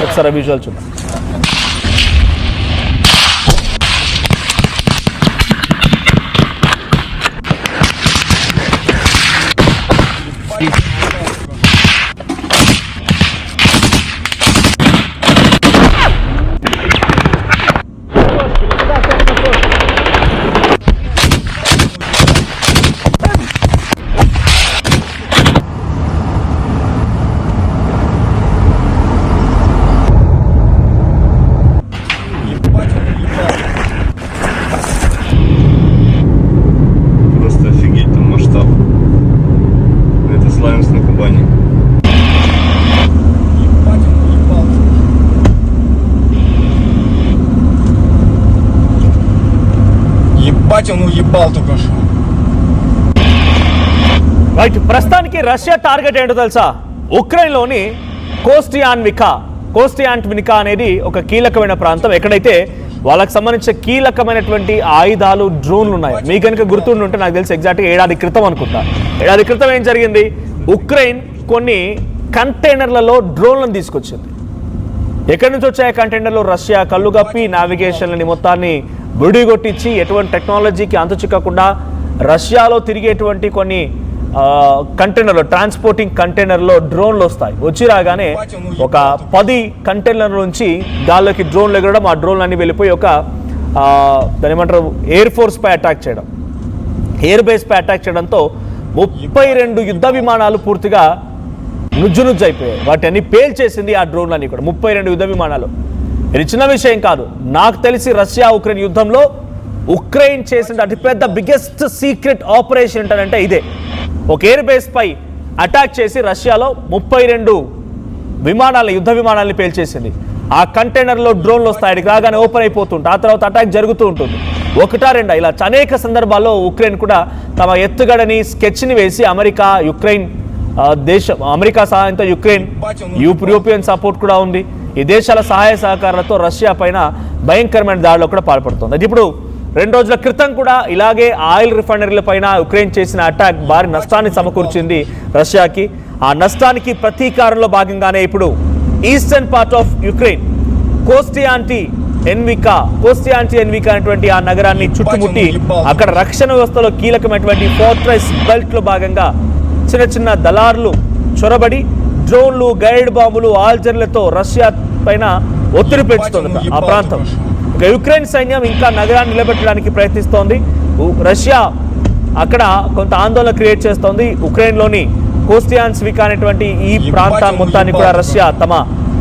ఒకసారి విజువల్ చూద్దాం. రైట్, ప్రస్తుతానికి రష్యా టార్గెట్ ఏంటో తెలుసా? ఉక్రెయిన్లోని కోస్టియాన్వికా అనేది ఒక కీలకమైన ప్రాంతం, ఎక్కడైతే వాళ్ళకి సంబంధించిన కీలకమైనటువంటి ఆయుధాలు, డ్రోన్లు ఉన్నాయి. మీకు కనుక గుర్తుండుంటే నాకు తెలిసి ఎగ్జాక్ట్గా ఏడాది క్రితం అనుకుంటా. ఏడాది క్రితం ఏం జరిగింది? ఉక్రెయిన్ కొన్ని కంటైనర్లలో డ్రోన్లను తీసుకొచ్చింది. ఎక్కడి నుంచి వచ్చాయి కంటైనర్లు? రష్యా కళ్ళుగప్పి నావిగేషన్లని మొత్తాన్ని బుడిగొట్టించి ఎటువంటి టెక్నాలజీకి అంతు చిక్కకుండా రష్యాలో తిరిగేటువంటి కొన్ని కంటైనర్లు, ట్రాన్స్పోర్టింగ్ కంటైనర్లో డ్రోన్లు వస్తాయి. వచ్చి రాగానే ఒక 10 కంటైనర్ల నుంచి గాల్లోకి డ్రోన్లు ఎగరడం, ఆ డ్రోన్లు అన్ని వెళ్ళిపోయి ఒక దాని ఏమంటారు ఎయిర్ ఫోర్స్ పై అటాక్ చేయడం, ఎయిర్ బేస్ పై అటాక్ చేయడంతో 32 యుద్ధ విమానాలు పూర్తిగా నుజ్జు అయిపోయాయి. వాటిని పేల్చేసింది ఆ డ్రోన్లన్నీ కూడా, 32 యుద్ధ విమానాలు. ఇది చిన్న విషయం కాదు. నాకు తెలిసి రష్యా ఉక్రెయిన్ యుద్ధంలో ఉక్రెయిన్ చేసిన అతిపెద్ద బిగ్గెస్ట్ సీక్రెట్ ఆపరేషన్ ఏంటంటే ఇదే. ఒక ఎయిర్ బేస్ పై అటాక్ చేసి రష్యాలో 32 విమానాలు, యుద్ధ విమానాలని పేల్చేసింది. ఆ కంటైనర్లో డ్రోన్లు వస్తాయి, అడిగి రాగానే ఓపెన్ అయిపోతుంటాయి, ఆ తర్వాత అటాక్ జరుగుతూ ఉంటుంది. ఒకటా రెండా, ఇలా అనేక సందర్భాల్లో ఉక్రెయిన్ కూడా తమ ఎత్తుగడని, స్కెచ్ని వేసి అమెరికా సహాయంతో యుక్రెయిన్, యూరోపియన్ సపోర్ట్ కూడా ఉంది, ఈ దేశాల సహాయ సహకారాలతో రష్యా పైన భయంకరమైన దాడిలో కూడా పాల్పడుతుంది. అది ఇప్పుడు 2 రోజుల క్రితం కూడా ఇలాగే ఆయిల్ రిఫైనరీల పైన ఉక్రెయిన్ చేసిన అటాక్ భారీ నష్టాన్ని సమకూర్చింది రష్యాకి. ఆ నష్టానికి ప్రతీకారంలో భాగంగానే ఇప్పుడు ఈస్టర్న్ పార్ట్ ఆఫ్ యుక్రెయిన్ కోస్టియాన్వికా అనేటువంటి ఆ నగరాన్ని చుట్టుముట్టి అక్కడ రక్షణ వ్యవస్థలో కీలకమైనటువంటి ఫోర్ట్రెస్ బెల్ట్ లో భాగంగా చిన్న చిన్న దళారులు చొరబడి డ్రోన్లు, గైడ్ బాంబులు, ఆల్జర్లతో రష్యా పైన ఒత్తిడి పెంచుతుంది ఆ ప్రాంతం. యుక్రెయిన్ సైన్యం ఇంకా నగరాన్ని నిలబెట్టడానికి ప్రయత్నిస్తోంది. రష్యా అక్కడ కొంత ఆందోళన క్రియేట్ చేస్తోంది. ఉక్రెయిన్లోని కోస్టియాన్వికా అనేటువంటి ఈ ప్రాంతాన్ని మొత్తాన్ని కూడా రష్యా తమ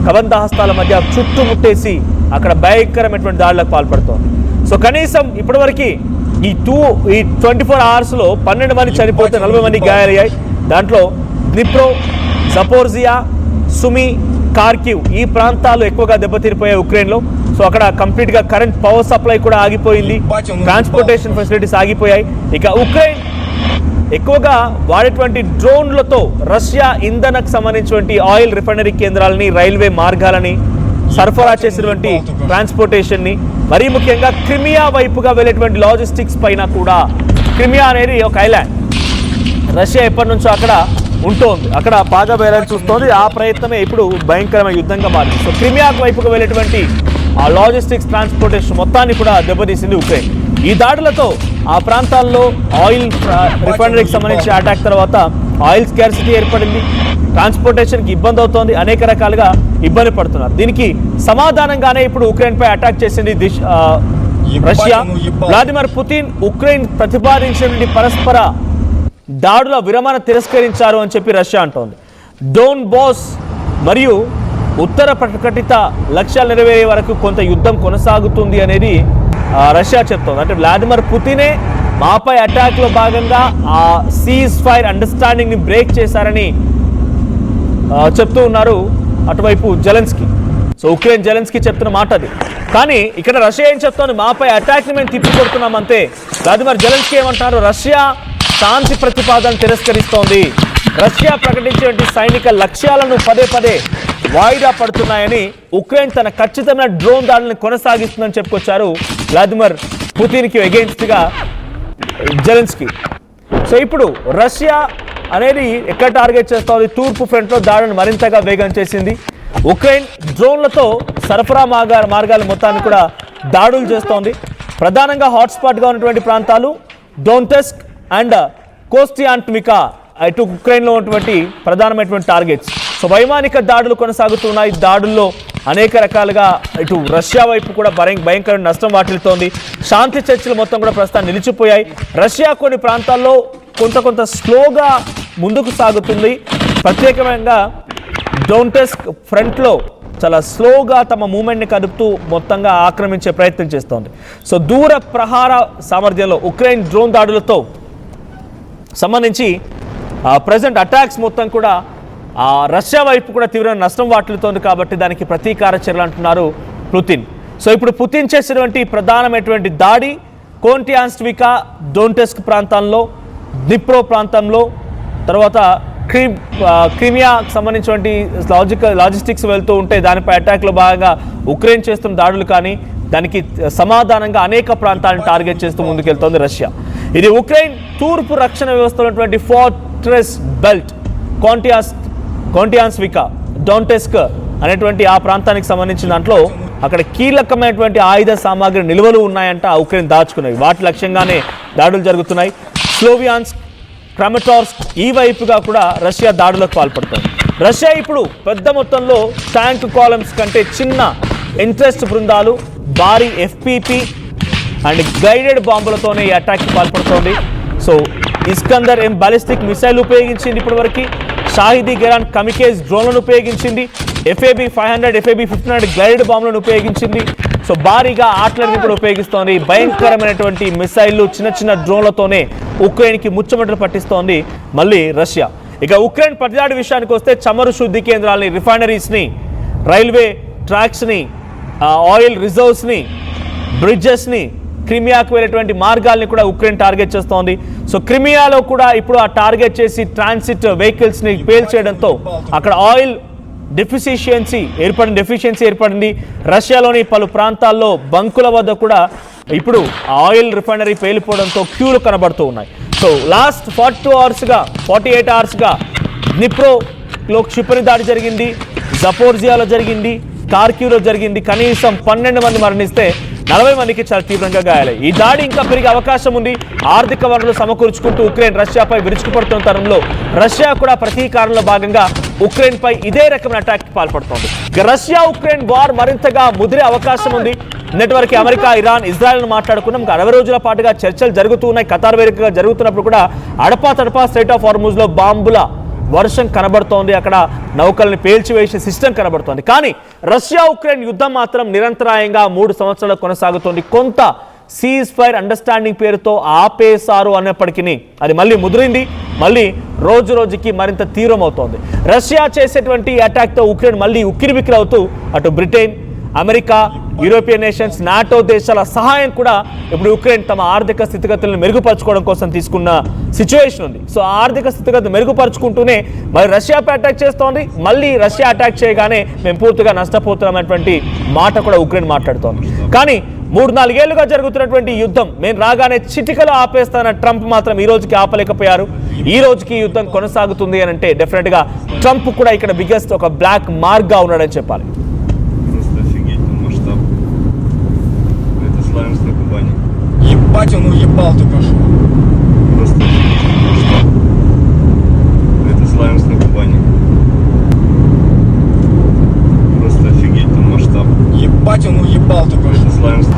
కబంధ హస్తాల మధ్య చుట్టుముట్టేసి అక్కడ భయంకరమైనటువంటి దాడులకు పాల్పడుతోంది. సో కనీసం ఇప్పటివరకు ఈ 24 అవర్స్లో 12 మంది చనిపోతే 40 మంది గాయాలయ్యాయి. దాంట్లో డ్నిప్రో, జపోర్జియా, సుమి, కార్కివ్ ఈ ప్రాంతాలు ఎక్కువగా దెబ్బతిరిపోయాయి ఉక్రెయిన్లో. సో అక్కడ కంప్లీట్గా కరెంట్, పవర్ సప్లై కూడా ఆగిపోయింది, ట్రాన్స్పోర్టేషన్ ఫెసిలిటీస్ ఆగిపోయాయి. ఇక ఉక్రెయిన్ ఎక్కువగా వాడేటువంటి డ్రోన్లతో రష్యా ఇంధనకు సంబంధించినటువంటి ఆయిల్ రిఫైనరీ కేంద్రాలని, రైల్వే మార్గాలని, సరఫరా చేసినటువంటి ట్రాన్స్పోర్టేషన్ని, మరీ ముఖ్యంగా క్రిమియా వైపుగా వెళ్ళేటువంటి లాజిస్టిక్స్ పైన కూడా. క్రిమియా అనేది ఒక ఐలాండ్, రష్యా ఎప్పటి నుంచో అక్కడ ఉంటుంది, అక్కడ బాగా వేయాలని చూస్తోంది. ఆ ప్రయత్నమే ఇప్పుడు భయంకరమైన యుద్ధంగా మారింది. సో క్రిమియా వైపుకు వెళ్ళేటువంటి ఆ లాజిస్టిక్స్, ట్రాన్స్పోర్టేషన్ మొత్తాన్ని కూడా దెబ్బతీసింది ఉక్రెయిన్. ఈ దాడులతో ఆ ప్రాంతాల్లో ఆయిల్ రిఫైనరీకి సంబంధించి అటాక్ తర్వాత ఆయిల్ స్కార్సిటీ ఏర్పడింది, ట్రాన్స్పోర్టేషన్కి ఇబ్బంది అవుతోంది, అనేక రకాలుగా ఇబ్బంది పడుతున్నారు. దీనికి సమాధానంగానే ఇప్పుడు ఉక్రెయిన్ పై అటాక్ చేసింది రష్యా. వ్లాదిమిర్ పుతిన్ ఉక్రెయిన్ ప్రతిపాదించిన పరస్పర దాడుల విరమణ తిరస్కరించారు అని చెప్పి రష్యా అంటోంది. డోన్ బాస్ మరియు ఉత్తర ప్రకటిత లక్ష్యాలు నెరవేరే వరకు కొంత యుద్ధం కొనసాగుతుంది అనేది రష్యా చెప్తోంది. అంటే వ్లాదిమిర్ పుతినే మాపై అటాక్లో భాగంగా ఆ సీజ్ ఫైర్ అండర్స్టాండింగ్ని బ్రేక్ చేశారని చెప్తూ ఉన్నారు అటువైపు జెలెన్స్కీ. సో ఉక్రెయిన్ జెలెన్స్కీ చెప్తున్న మాట అది. కానీ ఇక్కడ రష్యా ఏం చెప్తోంది? మాపై అటాక్ని మేము తిప్పికొడుతున్నాం అంతే. వ్లాదిమిర్ జెలెన్స్కీ ఏమంటారు? రష్యా శాంతి ప్రతిపాదన తిరస్కరిస్తోంది, రష్యా ప్రకటించేటువంటి సైనిక లక్ష్యాలను పదే పదే వాయిదా పడుతున్నాయని, ఉక్రెయిన్ తన ఖచ్చితమైన డ్రోన్ దాడులను కొనసాగిస్తుందని చెప్పుకొచ్చారు వ్లాదిమిర్ పుతిన్కి ఎగెయిన్స్ట్గా జెలెన్స్కీ. సో ఇప్పుడు రష్యా అనేది ఎక్కడ టార్గెట్ చేస్తోంది? తూర్పు ఫ్రంట్లో దాడులను మరింతగా వేగం చేసింది. ఉక్రెయిన్ డ్రోన్లతో సరఫరా మార్గాల మొత్తాన్ని కూడా దాడులు చేస్తోంది. ప్రధానంగా హాట్స్పాట్గా ఉన్నటువంటి ప్రాంతాలు డోన్టెస్క్ అండ్ కోస్టియాంట్వికా ఇటు ఉక్రెయిన్లో ఉన్నటువంటి ప్రధానమైనటువంటి టార్గెట్స్. సో వైమానిక దాడులు కొనసాగుతున్నాయి. దాడుల్లో అనేక రకాలుగా ఇటు రష్యా వైపు కూడా భయంకరమైన నష్టం వాటిల్తోంది. శాంతి చర్చలు మొత్తం కూడా ప్రస్తుతం నిలిచిపోయాయి. రష్యా కొన్ని ప్రాంతాల్లో కొంత స్లోగా ముందుకు సాగుతుంది. ప్రత్యేకంగా డోన్టెస్క్ ఫ్రంట్లో చాలా స్లోగా తమ మూమెంట్ని కదుపుతూ మొత్తంగా ఆక్రమించే ప్రయత్నం చేస్తోంది. సో దూర ప్రహార సామర్థ్యంలో ఉక్రెయిన్ డ్రోన్ దాడులతో సంబంధించి ప్రజెంట్ అటాక్స్ మొత్తం కూడా రష్యా వైపు కూడా తీవ్రమైన నష్టం వాటిల్తోంది. కాబట్టి దానికి ప్రతీకార చర్యలు అంటున్నారు పుతిన్. సో ఇప్పుడు పుతిన్ చేసినటువంటి ప్రధానమైనటువంటి దాడి కోస్టియాంట్వికా, డోన్టెస్క్ ప్రాంతాల్లో, డ్నిప్రో ప్రాంతంలో, తర్వాత క్రిమియాకు సంబంధించినటువంటి లాజిస్టిక్స్ వెళ్తూ ఉంటే దానిపై అటాక్లో భాగంగా ఉక్రెయిన్ చేస్తున్న దాడులు కానీ దానికి సమాధానంగా అనేక ప్రాంతాలను టార్గెట్ చేస్తూ ముందుకెళ్తోంది రష్యా. ఇది ఉక్రెయిన్ తూర్పు రక్షణ వ్యవస్థ ఉన్నటువంటి ఫోర్ట్రెస్ బెల్ట్ కోస్టియాంట్వికా, డోన్టెస్క్ అనేటువంటి ఆ ప్రాంతానికి సంబంధించిన దాంట్లో అక్కడ కీలకమైనటువంటి ఆయుధ సామాగ్రి నిల్వలు ఉన్నాయంట ఉక్రెయిన్ దాచుకున్నవి. వాటి లక్ష్యంగానే దాడులు జరుగుతున్నాయి. స్లోవియాన్స్క్, క్రమటార్స్క్ ఈ వైపుగా కూడా రష్యా దాడులకు పాల్పడుతుంది. రష్యా ఇప్పుడు పెద్ద మొత్తంలో ట్యాంక్ కాలమ్స్ కంటే చిన్న ఇంట్రెస్ట్ బృందాలు, భారీ FPP అండ్ గైడెడ్ బాంబులతోనే ఈ అటాక్కి పాల్పడుతోంది. So Iskander M ballistic missile ఉపయోగించింది ఇప్పటివరకు. షాహిదీ గెరాన్ కమికేజ్ డ్రోన్లను ఉపయోగించింది. FAB 500, FAB 1500 గైడెడ్ బాంబులను ఉపయోగించింది. సో భారీగా ఆర్టిలరీని కూడా ఉపయోగిస్తోంది. భయంకరమైనటువంటి మిసైళ్లు, చిన్న డ్రోన్లతోనే ఉక్రెయిన్కి ముచ్చమటలు పట్టిస్తోంది మళ్ళీ రష్యా. ఇక ఉక్రెయిన్ ప్రతిదాడి విషయానికి వస్తే చమురు శుద్ధి కేంద్రాలని, రిఫైనరీస్ని, రైల్వే ట్రాక్స్ని, ఆయిల్ రిజర్వ్స్ని, బ్రిడ్జెస్ని, క్రిమియాకు వెళ్ళేటువంటి మార్గాల్ని కూడా ఉక్రెయిన్ టార్గెట్ చేస్తోంది. సో క్రిమియాలో కూడా ఇప్పుడు ఆ టార్గెట్ చేసి ట్రాన్సిట్ వెహికల్స్ని పేల్చేయడంతో అక్కడ ఆయిల్ డెఫిషియన్సీ ఏర్పడింది. రష్యాలోని పలు ప్రాంతాల్లో బంకుల వద్ద కూడా ఇప్పుడు ఆయిల్ రిఫైనరీ పేలిపోవడంతో క్యూలు కనబడుతూ ఉన్నాయి. సో లాస్ట్ 48 అవర్స్గా డ్నిప్రోలో క్షిపణి దాడి జరిగింది, జపోర్జియాలో జరిగింది, కార్కివ్లో జరిగింది. కనీసం 12 మంది మరణిస్తే 40 మందికి చాలా తీవ్రంగా గాయాలయ్యాయి. ఈ దాడి ఇంకా పెరిగే అవకాశం ఉంది. ఆర్థిక వనరులు సమకూర్చుకుంటూ ఉక్రెయిన్ రష్యాపై విరుచుకుపడుతున్న తరుణంలో రష్యా కూడా ప్రతీకారంలో భాగంగా ఉక్రెయిన్ పై ఇదే రకమైన అటాక్కి పాల్పడుతోంది. రష్యా ఉక్రెయిన్ వార్ మరింతగా ముదిరే అవకాశం ఉంది. నెట్వర్క్ అమెరికా, ఇరాన్, ఇజ్రాయెల్ మాట్లాడుకున్నాం. 60 రోజుల పాటుగా చర్చలు జరుగుతూ ఉన్నాయి. ఖతార్ వేదికగా జరుగుతున్నప్పుడు కూడా అడపాతడపా స్ట్రైట్ ఆఫ్ హార్ముజ్లో బాంబుల వర్షం కనబడుతోంది. అక్కడ నౌకల్ని పేల్చివేసే సిస్టమ్ కనబడుతోంది. కానీ రష్యా ఉక్రెయిన్ యుద్ధం మాత్రం నిరంతరాయంగా 3 సంవత్సరాలు కొనసాగుతోంది. కొంత సీజ్ ఫైర్ అండర్స్టాండింగ్ పేరుతో ఆపేశారు అన్నప్పటికీ అది మళ్ళీ ముదిరింది. మళ్ళీ రోజుకి మరింత తీవ్రమవుతోంది. రష్యా చేసేటువంటి అటాక్తో ఉక్రెయిన్ మళ్ళీ ఉక్కిరిబిక్కిరి అవుతూ అటు Britain, America, European nations, NATO దేశాల సహాయం కూడా ఇప్పుడు ఉక్రెయిన్ తమ ఆర్థిక స్థితిగతులను మెరుగుపరచుకోవడం కోసం తీసుకున్న సిచ్యువేషన్ ఉంది. సో ఆర్థిక స్థితిగతులు మెరుగుపరుచుకుంటూనే మరి రష్యాపై అటాక్ చేస్తోంది. మళ్ళీ రష్యా అటాక్ చేయగానే మేము పూర్తిగా నష్టపోతున్నామనేటువంటి మాట కూడా ఉక్రెయిన్ మాట్లాడుతోంది. కానీ 3-4 ఏళ్లుగా జరుగుతున్నటువంటి యుద్ధం మేము రాగానే చిటికలో ఆపేస్తాన ట్రంప్ మాత్రం ఈ రోజుకి ఆపలేకపోయారు. ఈ రోజుకి యుద్ధం కొనసాగుతుంది అని అంటే డెఫినెట్గా ట్రంప్ కూడా ఇక్కడ బిగ్గెస్ట్ ఒక బ్లాక్ మార్క్గా ఉన్నాడని చెప్పాలి. Ебать, он уебал только что. Просто масштаб. Это Славянск на Кубани. Просто офигеть, там масштаб. Ебать, он уебал только что. Это Славянск.